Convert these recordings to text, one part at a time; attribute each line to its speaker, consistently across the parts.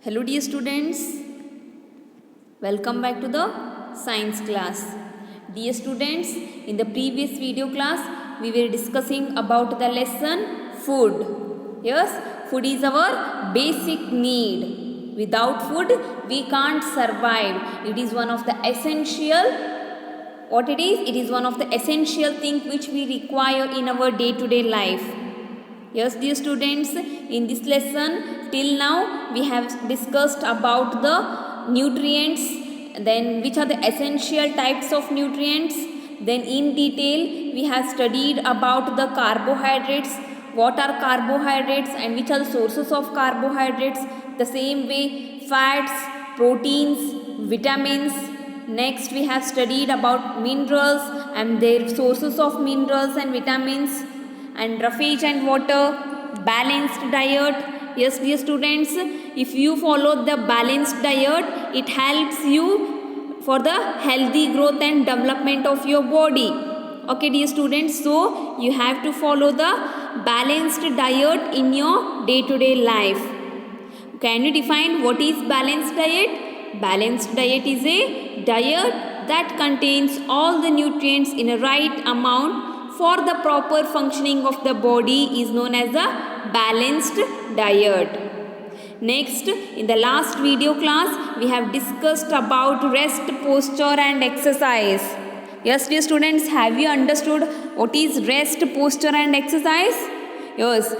Speaker 1: Hello dear students, welcome back to the science class. Dear students, in the previous video class we were discussing about the lesson food. Yes, food is our basic need. Without food we can't survive. It is one of the essential it is one of the essential things which we require in our day-to-day life. Yes, dear students, in this lesson till now we have discussed about the nutrients, then which are the essential types of nutrients. Then in detail we have studied about the carbohydrates, what are carbohydrates and which are the sources of carbohydrates. The same way fats, proteins, vitamins. Next we have studied about minerals and their sources of minerals and vitamins, and roughage and water, balanced diet. Yes dear students, if you follow the balanced diet, it helps you for the healthy growth and development of your body. Okay dear students, so you have to follow the balanced diet in your day-to-day life. Can you define what is balanced diet? Balanced diet is a diet that contains all the nutrients in a right amount for the proper functioning of the body is known as a balanced diet. Next, in the last video class, we have discussed about rest, posture and exercise. Yes, dear students, have you understood what is rest, posture and exercise? Yes,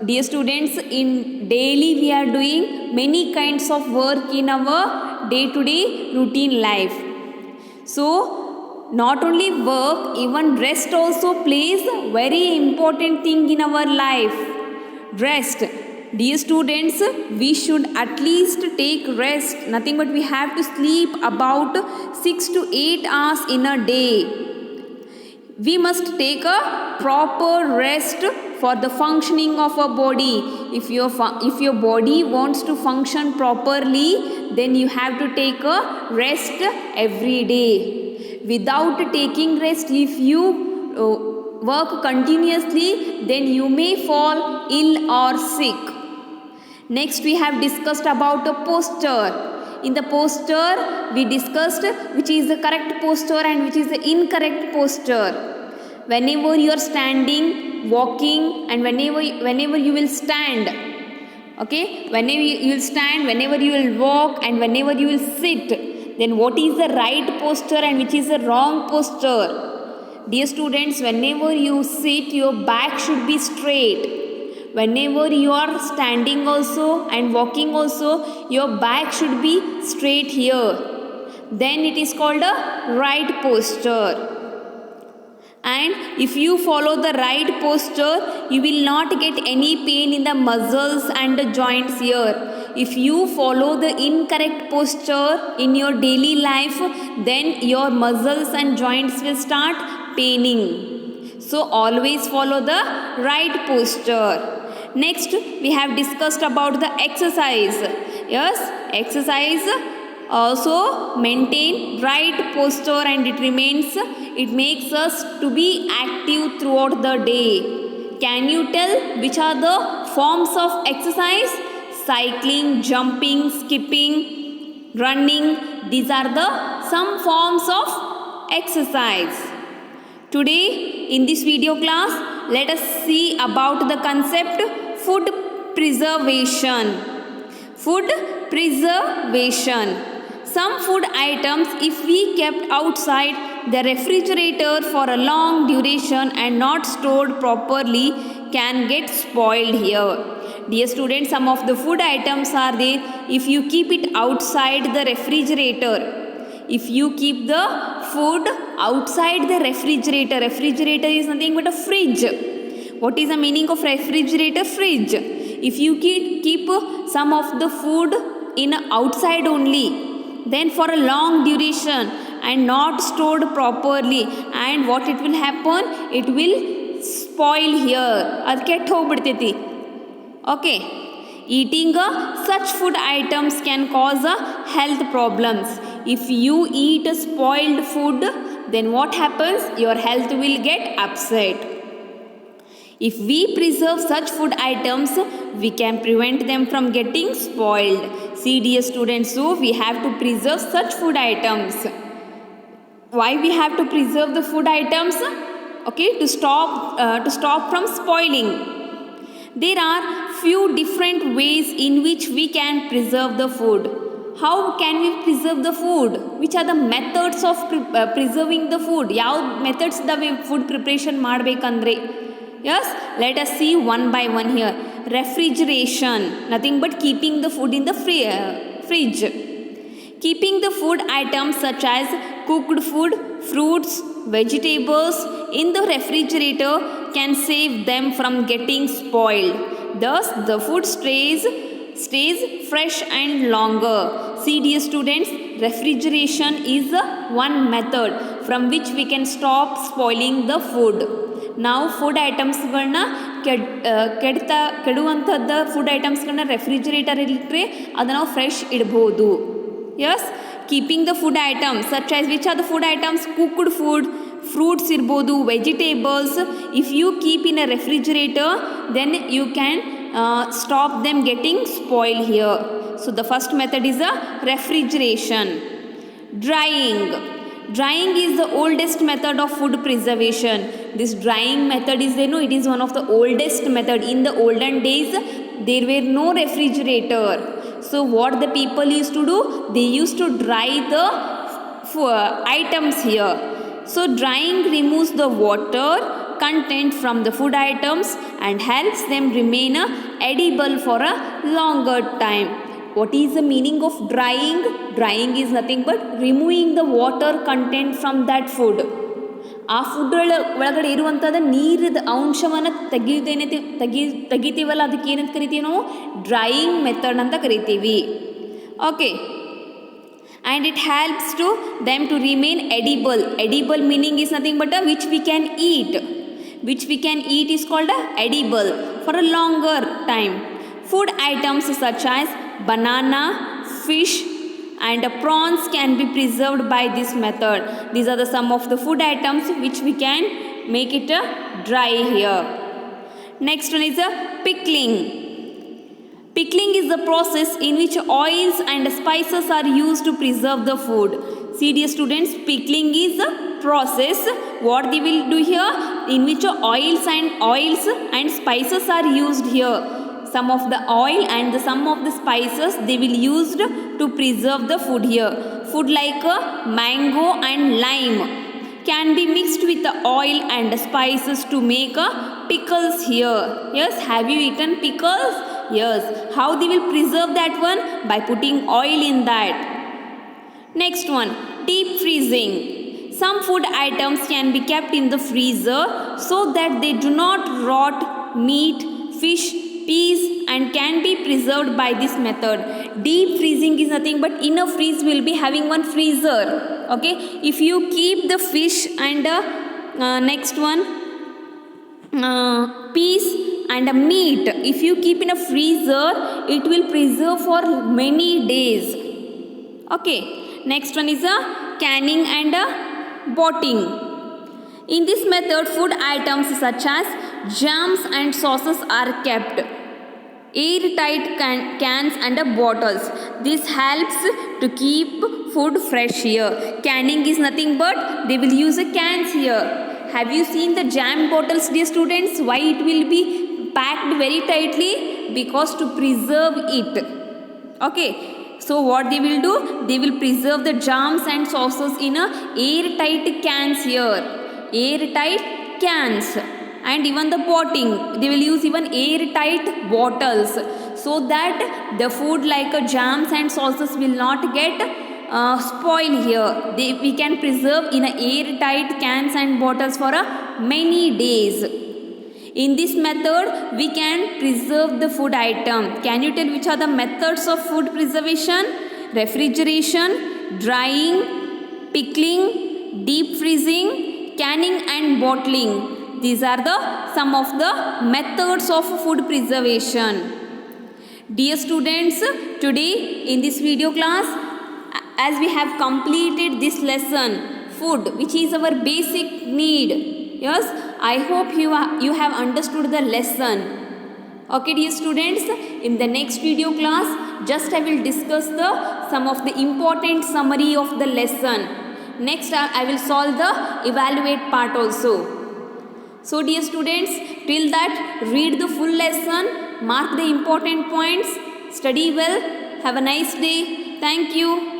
Speaker 1: dear students, in daily we are doing many kinds of work in our day-to-day routine life. So, not only work, even rest also plays a very important thing in our life. Rest. Dear students, we should at least take rest. Nothing but we have to sleep about 6 to 8 hours in a day. We must take a proper rest for the functioning of our body. If your body wants to function properly, then you have to take a rest every day. Without taking rest, if you work continuously, then you may fall ill or sick. Next, we have discussed about the posture. In the posture, we discussed which is the correct posture and which is the incorrect posture. Whenever you are standing, walking, and whenever you will stand, okay, whenever you will stand, whenever you will walk, and whenever you will sit, then what is the right posture and which is the wrong posture? Dear students, whenever you sit, your back should be straight. Whenever you are standing also and walking also, your back should be straight here. Then it is called a right posture. And if you follow the right posture, you will not get any pain in the muscles and the joints here. If you follow the incorrect posture in your daily life, then your muscles and joints will start paining. So always follow the right posture. Next, we have discussed about the exercise. Yes, exercise also maintain right posture and it makes us to be active throughout the day. Can you tell which are the forms of exercise? Cycling, jumping, skipping, running, these are the some forms of exercise. Today in this video class, let us see about the concept food preservation. Food preservation. Some food items, if we kept outside the refrigerator for a long duration and not stored properly, can get spoiled here. Dear students, some of the food items are there. If you keep it outside the refrigerator, if you keep the food outside the refrigerator is nothing but a fridge. What is the meaning of refrigerator? Fridge. If you keep some of the food in outside only, then for a long duration and not stored properly, and what it will happen? It will spoil here. Ad ಕೆಟ್ಟು ಹೋಗ್ಬಿಡ್ತೈತಿ. Okay, eating such food items can cause health problems. If you eat spoiled food, then what happens? Your health will get upset. If we preserve such food items, we can prevent them from getting spoiled. See, dear students, so we have to preserve such food items. Why we have to preserve the food items? Okay, to stop from spoiling. There are few different ways in which we can preserve the food. How can we preserve the food? Which are the methods of preserving the food? ಯಾವ methods the food preparation ಮಾಡಬೇಕಂದ್ರೆ? Yes, let us see one by one here. Refrigeration, nothing but keeping the food in the fridge. Keeping the food items such as cooked food, fruits, vegetables in the refrigerator can save them from getting spoiled. Thus, the food stays fresh and longer. See, dear students, refrigeration is one method from which we can stop spoiling the food. ನಾವು food ಐಟಮ್ಸ್ಗಳನ್ನ ಕೆಡುವಂಥದ್ದು food ಐಟಮ್ಸ್ಗಳನ್ನ ರೆಫ್ರಿಜರೇಟರಲ್ಲಿ ಅದನ್ನು ನಾವು fresh ಇಡ್ಬೋದು. Yes, keeping the food items such as which are the food items? Cooked food, fruits ಇರ್ಬೋದು, vegetables. If you keep in a refrigerator then you can stop them getting spoil here. So the first method is a refrigeration. Drying is the oldest method of food preservation. This drying method is, it is one of the oldest method. In the olden days, there were no refrigerator. So what the people used to do? They used to dry the items here. So drying removes the water content from the food items and helps them remain edible for a longer time. What is the meaning of drying? Drying is nothing but removing the water content from that food. ಆ food ಒಳಗಡೆ ಇರುವಂಥದ್ದು ನೀರಿದ ಅಂಶವನ್ನು ತೆಗಿತೀವಲ್ಲ, ಅದಕ್ಕೆ ಏನಂತ ಕರಿತೀವಿ ನಾವು? Drying method ಅಂತ ಕರಿತೀವಿ. Okay, and it helps to them to remain edible. Edible meaning is nothing but which we can eat. Which we can eat is called edible for a longer time. Food items such as banana, fish and prawns can be preserved by this method. These are the some of the food items which we can make it dry here. Next one is pickling. Pickling is the process in which oils and spices are used to preserve the food. See, dear students, pickling is the process what they will do here, in which oils and spices are used here. Some of the oil and some of the spices they will used to preserve the food here. Food like mango and lime can be mixed with the oil and spices to make pickles here. Yes, have you eaten pickles? Yes. How they will preserve that one? By putting oil in that. Next one, deep freezing. Some food items can be kept in the freezer so that they do not rot. Meat, fish, peas and can be preserved by this method. Deep freezing is nothing but in a freeze we will be having one freezer. Okay, if you keep the fish and next one peas and meat, if you keep in a freezer, it will preserve for many days. Okay, next one is canning and botting. In this method, food items such as jams and sauces are kept airtight cans and bottles. This helps to keep food fresh here. Canning is nothing but they will use cans here. Have you seen the jam bottles, dear students? Why it will be packed very tightly? Because to preserve it. Okay, so what they will do? They will preserve the jams and sauces in airtight cans here. Airtight cans. And even the potting, they will use even airtight bottles so that the food like jams and sauces will not get spoil here. We can preserve in airtight cans and bottles for many days. In this method, we can preserve the food item. Can you tell which are the methods of food preservation? Refrigeration, drying, pickling, deep freezing, canning and bottling. These are some of the methods of food preservation. Dear students, today in this video class, as we have completed this lesson, food, which is our basic need. Yes, I hope you have understood the lesson. Okay, dear students, in the next video class, just I will discuss some of the important summary of the lesson. Next, I will solve the evaluate part also. So, dear students, till that, read the full lesson, mark the important points, study well. Have a nice day. Thank you.